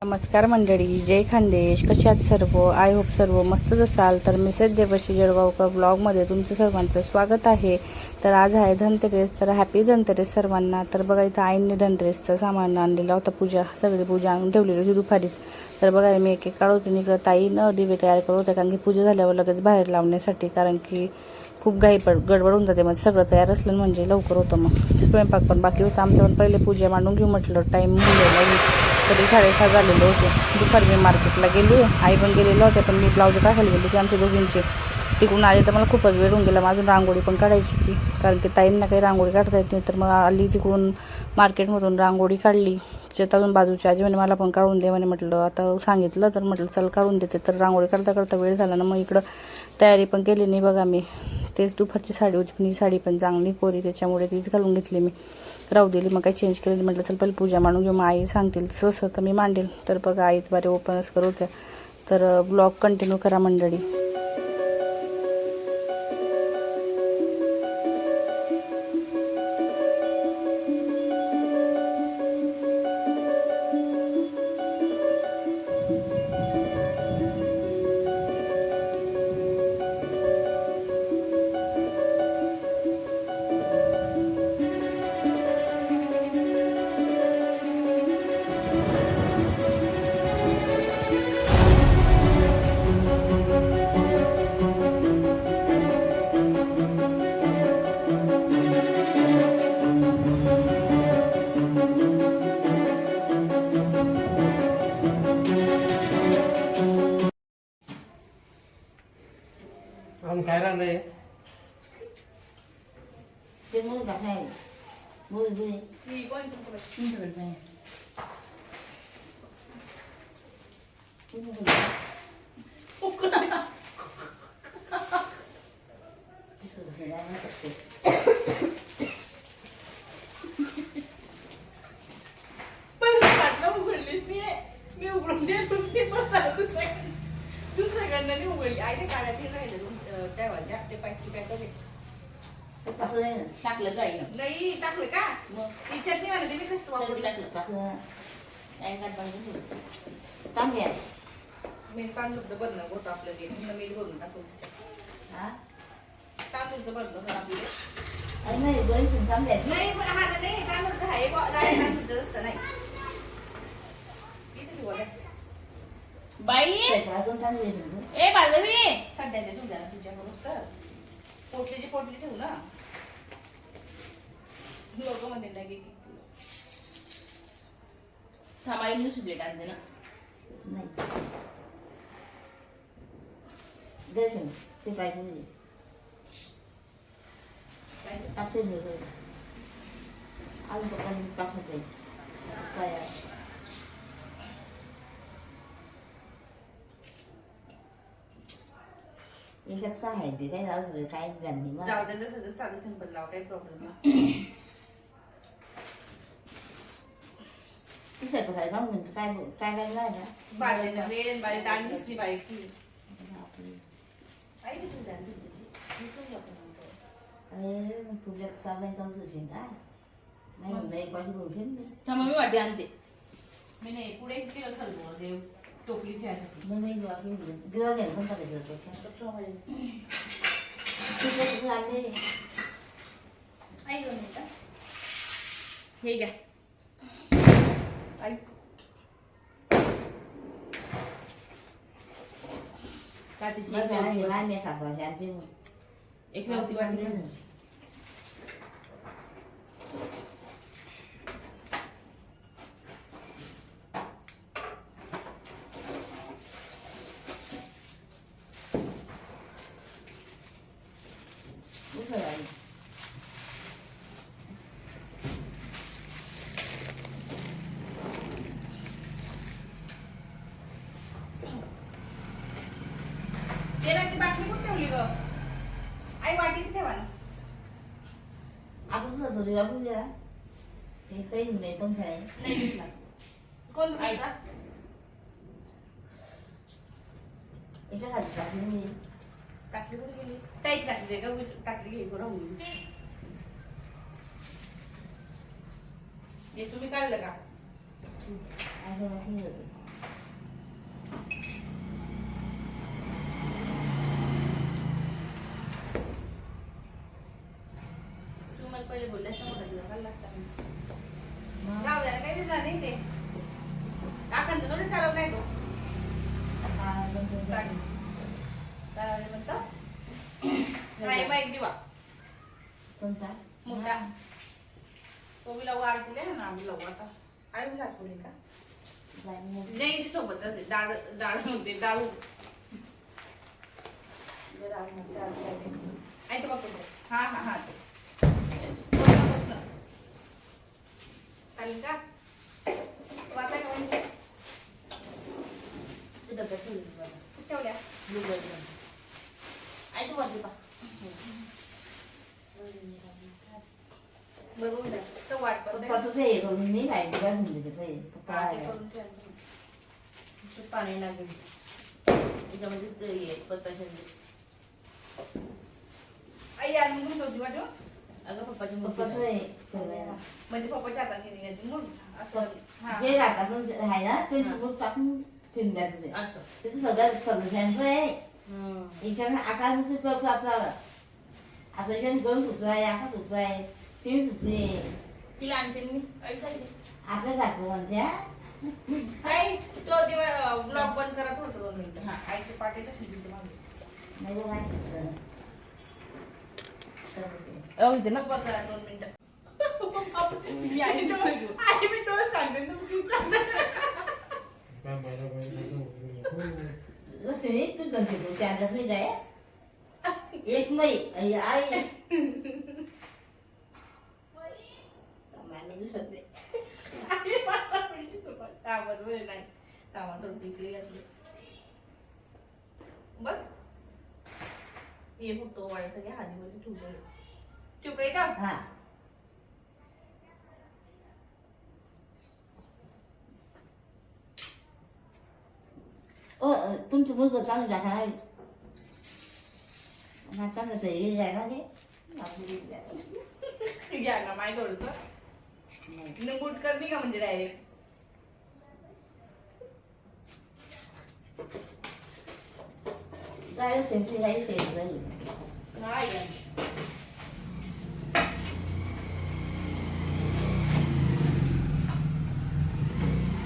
नमस्कार मंडळी, जय खानदेश. कसे आहात सर्व? आय होप सर्व मस्तच असाल. तर मिसेस देवश्री जळगावकर ब्लॉगमध्ये तुमचं सर्वांचं स्वागत आहे. तर आज आहे धनतेरस, तर हॅपी धनतेरस सर्वांना. तर बघा इथं आईंनी धनतेरसचं सामान आणलेलं होतं, सगळी पूजा आणून ठेवलेली होती दुपारीच. तर बघा मी एक काढवते, इकडं ताईनं दिवे तयार करत होत्या, कारण की पूजा झाल्यावर लगेच बाहेर लावण्यासाठी, कारण की खूप गडबड होऊन जाते. म्हणजे सगळं तयार असलं म्हणजे लवकर होतं. मग स्वयंपाक पण बाकी होतं आमचं, पण पहिले पूजा मांडून घेऊ म्हटलं, टाईम होऊन जाईल. तरी 6:30 झालेले होते. दुपारी मी मार्केटला गेली, आई पण गेलेलं होते, पण मी ब्लाऊज टाकायला गेली होती आमच्या दोघींची. तिकडून आले तर मला खूपच वेळ होऊन गेला. माझून रांगोळी पण काढायची होती, कारण की ताईंना काही रांगोळी काढता येत नाही. तर मग आली तिकडून मार्केटमधून, रांगोळी काढली. शेतातून बाजूच्या आजी म्हणे मला पण काढून दे म्हणे. म्हटलं आता सांगितलं तर म्हटलं चल काढून देते. तर रांगोळी काढता काढता वेळ झाला ना, मग इकडं तयारी पण केली नाही. बघा मी तेच दुपारची साडी होती, ही साडी पण चांगली कोरी, त्याच्यामुळे तीच घालून घेतली मी. राहू दिली, मग काही चेंज केली. म्हटलं चल पहिले पूजा मांडून घेऊ, मग आई सांगतील तसं तर मी मांडेल. तर बघा आई द्वारे ओपनच करत होत्या. तर ब्लॉग कंटिन्यू करा मंडळी. हम काय राहणार ते मूळ टाकाय मूळ जुळे ही कोण तुमच्याकडे नाही मी उघडून दुसऱ्याकडनं नाही उघडली. आईने काढायचे राहिले ठेवायच्या, ते पाहिजे काय करे टाकलं गाईनं नाही टाकलं का? मग विचार नाही मला, ते कसं वापरलं. टाकलं टाकलं काय काढलं चांगली आहे मी तांदूळचं बरणं होतं आपलं, ते मीठ भरून टाकून हा तांदूळचं बरणं आपले नाही दोन चांगले आहेत नाही, पण हा नाही तांदूळचं आहे, तांदूळचं असतं नाही. किती बोला बाई अजून चांगली आहे ए बाजवी सध्याच्या तुझ्या तुझ्याकडून तर पोटलीची पोटली ठेवू ना, लोक मध्ये लागे थांबाई न्यूज प्लेट आणते ना नाही दर्शन ते काय केली टाकते अजून पप्पांनी टाकत काय याच्यात काय आहे ते काय जाऊ काय गांधी जाऊ दे, जसं साधं सिंपल लाव, काही प्रॉब्लेम नाही. दुसऱ्या काय जाऊन म्हणतो काय काय काय ना बाजूला वेळ बाजू आणि दुसरी बाई की आई किती झाली अरे तुझ्या चालला जाऊच काय नाही म्हणलं एक पाठी बोलशील थांबा मी वाटी आणते. मी नाही पुढे किलो सर्व देव टोपली ठेवायसाठी नाही गिरा घ्यायला पण करायचं आणले आई दोन मिनिटं हे घ्या आई काचेची लहान सासवायचे आणते एक लावती वाटी घालायची. तेलाची बाटली कुठे ठेवली ग आई? वाटीच ठेवा ना. आपण सजवली आपण द्या हे काही नाही पण काय नाही घेतला कोण आई का याच्या खाली टाकली टाकली कुठे गेली? ताईच टाकली का? टाकली घे राहून. हे तुम्ही काढलं का? I don't know. गाडी चालव नाही तो हा, दोन- गाडी काय आले म्हणतो नाही बाईक दिवा कोणता? मोठा तो बी लवकर आरतीले ना आम्ही लवकर आता आई बी जातो का नाही ती सोबतच आहे डाळ डाळ म्हणते डाळ ऐक बघ हा हा हा चालेल का वाचा का म्हणजे ठेवल्या ऐक वाजू का बघून द्या तो वाट करते पप्पाचं हे करून मी नाही दिवा घेऊन देते ते. पप्पा हा, ते आहे. करून ठेवा. पाणी लागेल त्याच्यामध्येच ते हे पत्ताशे आई आणि म्हणून होती वाटू अगं पप्पाच्या पप्पाचं हे केलंय. म्हणजे पप्पाच्या हाताने निघायची म्हणून असं हा जे राहतात आहे ना ते मग टाकून ठेवून द्यायचं ते. असं तिथे सगळं सगळ्यांचं आहे हम्म. इकडनं आकाशाचं टोक सापडावं आता इकडे दोन सूत्र आहे आकाश सूत्र आहे 3 सूत्रे तिला आणते मी ऐसायची आपल्या घातलं म्हणत्या आई तो दिवस ब्लॉग बंद करा थोडं 2 मिनिटं हा आईची पाठी कशी दिली मागे नाही गं बाई. राहू ना बंद करा 2 मिनिटं मी आई तो आई मी तो सांगते तुम्ही लक्ष्मी तू गणपती तू चांदत नाही काय 1 मै आई मला दिसत नाही आई 5 मिनिटं सोबत हा बरोबर आहे नाही टमाटर इकडे घातले बस ये फक्त वाढ सगळे हाजीमध्ये ठेवू काही का हा तुमचं मुलगा चांगलं आहे ना चांगलं सही जायला रे आपली घ्या ना माय थोडस निंबूट करणी का म्हणजे डायरेक्ट जायला सेंटी जाईल सेंटी जाईल नाही घ्या.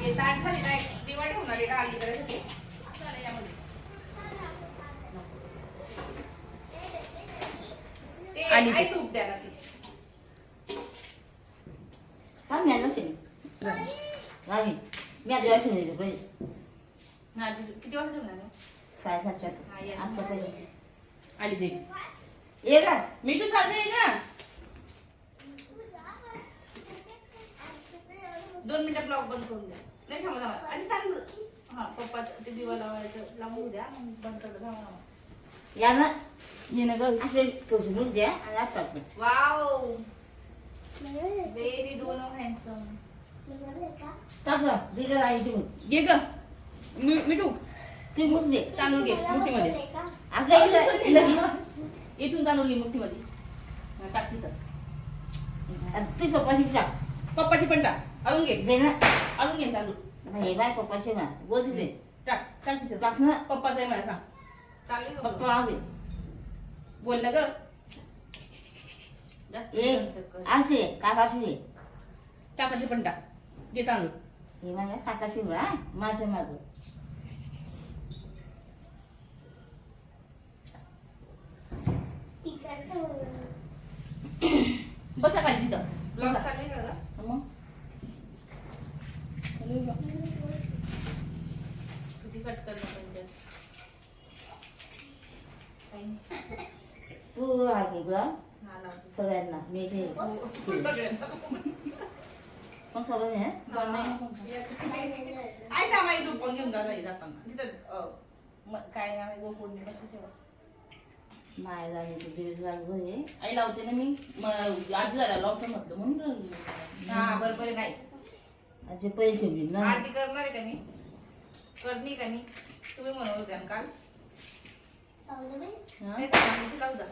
हे ताट खाली काय दिवा ठेवून आली का आली करायसाठी चालेल यामध्ये ते आली आई ती. तूप द्या ना ती हा मी आणलं सेंटी गावी मी आपल्या ठेवले पहिले हा किती वाजता ठेवणार आहे? 7:30 आमच्या पहिले आली ते ये का मिठू चालले ना 2 मिनिटं ब्लॉग बंद करून द्या नाही थांबा थांबा आणि तांदूळ हा पप्पा ते दिवा लावायचं लावून द्या मग बंद करतो थांबा थांबा या ना ये ना ग असे टोचून द्या आणि असतात वाव व्हेरी डोनो हँडसम टाकलं दिलं आई ठेवून घे ग मिठू ती मुठ दे तांदूळ घे मुठीमध्ये आपल्या इकडे इथून तांदूळ घे मुठीमध्ये हा, टाक तिथं ती पप्पाशी टाक पप्पाची पण टाक अजून घे दे ना अजून घे तांदूळ हे बाय पप्पाशी ना बोल दे टाक टाक तिथं टाक ना पप्पाचं आहे मला सांग चालेल का पप्पा आवे बोल ना ग जास्त ए चक्कर. आमचे काकाशी टाकाची पण टाक घे तांदूळ हे माझ्या काकाशी बा माझं माझं बसा खाली तिथं ब्लॉग बसा. चालेल का ग? मग किती कट करणं म्हणजे तू आहे ग हा लावते सगळ्यांना मी ते सगळ्यांना. पण खबर आहे बंद नाही नको करू. ऐका माहिती तू पण घेऊन जाता जाताना तिथं काय नाव आहे गोकुळने कसं ठेवा मायला हे दिवस लागू आहे आई लावते ना मी आधी झाला लॉस म्हटलं म्हणून हा बरोबर आहे नाही असे पैसे ठेवली ना आरती करणार आहे का नाही करणी का नाही तुम्ही म्हणत होत्या ना काल नाही तर आम्ही इथे लावू जा.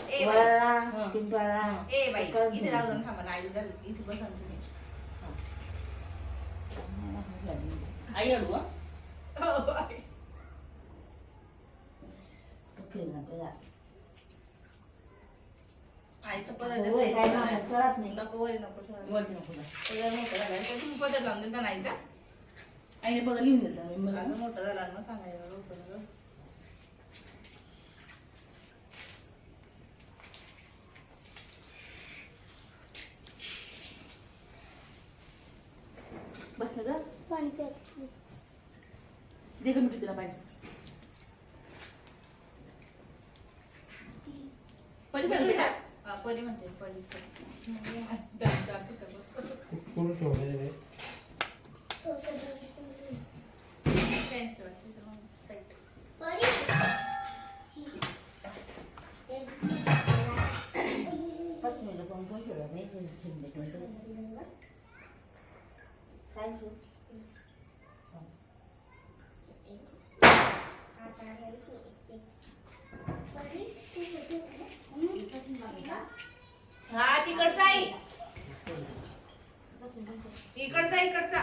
ए बाई वळला पिंपळा ए बाई इथे लावू जा ना, थांबा ना आई उद्या इथे बसा ना तुम्ही आई अडू हा? हो, आई. आईचं पदर जास्त होय, काय नको नाही, चढत नाही. नको वय नको चढत. वरती नको जा. पदर मोठा झालाय, तर तुम्ही पदर लावून देता ना आईचा आईने बघा लिहून दिलं मी मला माझं मोठं झाला ना सांगायला लवकर. बस ना ग दे ग मिठी तिला पाहिजे पहिले सांग बेटा परी म्हणते परीच पूर्ण ठेवलेलं आहे. पाच मिनिटं कोण कोण ठेवलं नाही ते ठेवलं. काय ठेवू? हा तिकडचा आहे इकडचा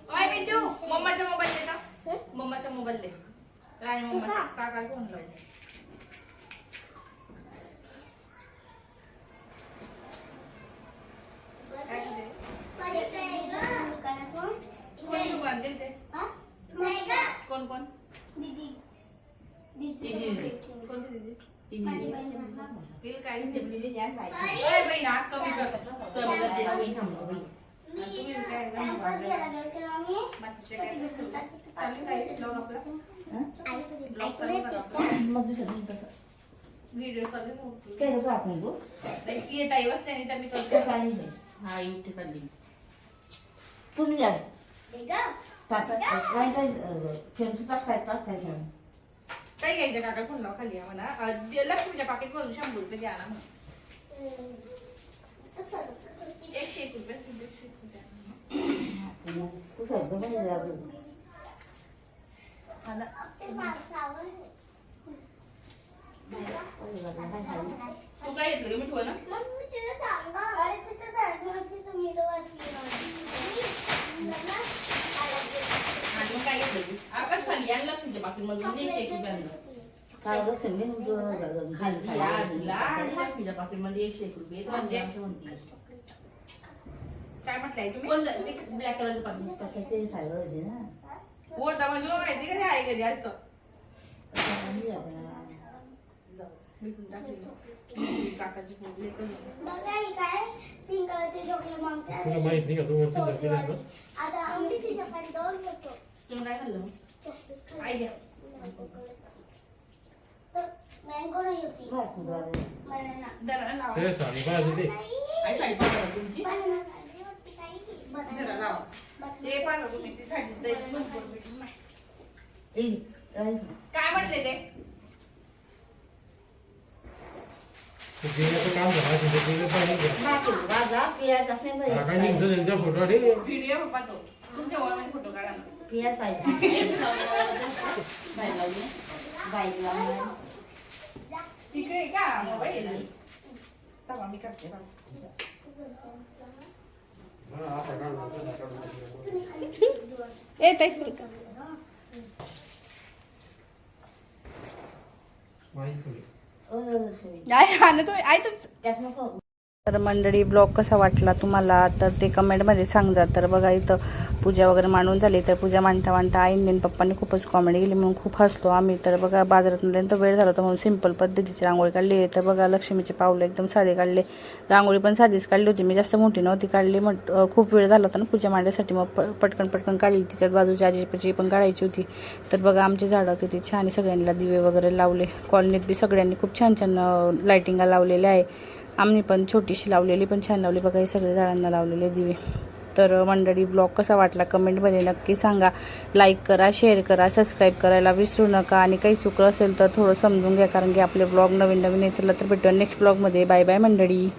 ओय पिंटू मम्माचा मोबाईल दे ना मम्माचा मोबाईल दे राणी मम्माचा काकाला फोन लाव काय म्हणते? कोण दुकान गेलते कोण कोण कोणती दीदी तिला काय ठेवलेली जास्त आहे. ओय बहीण हात कमी कर कमी कर दे मी थांबलो बाई. तुम्ही काय मागचे काय चालू काय ब्लॉग आपला ब्लॉग चालू करा आपला मग दुसरं नाही तसं. व्हिडिओ चालू होतो काय कसं आपण तू? येत आहे वस्त्याने तर मी ते करते काय नाही. हा युट्यूब चालली तुम्ही जा. काय काय फेमचं टाकताय ठेवून. काय घ्यायचं काका फोन लाव खाली म्हणा लक्ष्मीच्या पाकिट मधून 100 रुपये द्या ना म्हणा. 101 रुपये 101 रुपये तू सगळं म्हणजे जाऊ. हा ना. तू काय घेतलं ग मिठू ना आणि मग काय घेतलं तू आकाश खाली आणि लक्ष्मीच्या पाकिट मधून 101 रुपये आणलं काय गं तुम्ही खाली आणला आणि लक्ष्मीच्या पाकिट मध्ये 101 रुपये म्हणजे असं म्हणते काय म्हटलंय तुम्ही कोण ब्लॅक कलरचं पाकिट ते खायला होते ना. होता म्हणजे माहिती का ते आहे कधी असतं भेटून टाकली काकाची पोरगी एकच तुला माहित नाही का तू वरती झोपेल आहे ना? तुम्ही काय खाल्लं मग? आई द्या जरा लावा ते साडी पाहिजे ते. आई साडी पाठवा तुमची जरा लावा ते पाठवा तुम्ही ती साडी जाईल भरपूर भेटून नाही. काय म्हटले ते ते देण्याचं काम झालं असेल तर देणं पाहिजे का? काकांनी तुमचा त्यांचा फोटो आले. व्हिडिओ पाठव तुमच्या वॉलमध्ये फोटो काढा ना. पिया पाहिजे. बाहेर लावली बाईक लावून. तिकडे आहे का मोबाईल चला मी करते बघा. हा, हा प्रकार नव्हता, प्रकार नव्हता. माहित नाही. त्यात नको. तर मंडळी ब्लॉग कसा वाटला तुम्हाला तर ते कमेंटमध्ये सांगा. तर बघा इथं पूजा वगैरे मांडून झाली तर पूजा मांडता मांडता आईने आणि पप्पांनी खूपच कॉमेडी केली म्हणून खूप हसलो आम्ही. तर बघा बाजारात तर वेळ झाला होता म्हणून सिंपल पद्धतीची रांगोळी काढली. तर बघा लक्ष्मीचे पावलं एकदम साधे काढले. रांगोळी पण साधीच काढली होती मी जास्त मोठी नव्हती काढली. मग खूप वेळ झाला होता ना पूजा मांडण्यासाठी मग पटकन काढली. तिच्यात बाजूची आजीची पण काढायची होती. तर बघा आमचे झाडं किती छान आहे. सगळ्यांना दिवे वगैरे लावले. कॉलनीत बी सगळ्यांनी खूप छान छान लायटिंगा लावलेल्या आहे. आम्ही पण छोटीशी लावलेली पण छान लावली बघा हे सगळे झाडांना लावलेले दिवे. तर मंडळी ब्लॉग कसा वाटला कमेंटमध्ये नक्की सांगा. लाईक करा, शेअर करा, सबस्क्राईब करायला विसरू नका. आणि काही चुकलं असेल तर थोडं समजून घ्या कारण की आपले ब्लॉग नवीन येचलं तर भेटूया नेक्स्ट ब्लॉगमध्ये. बाय बाय मंडळी.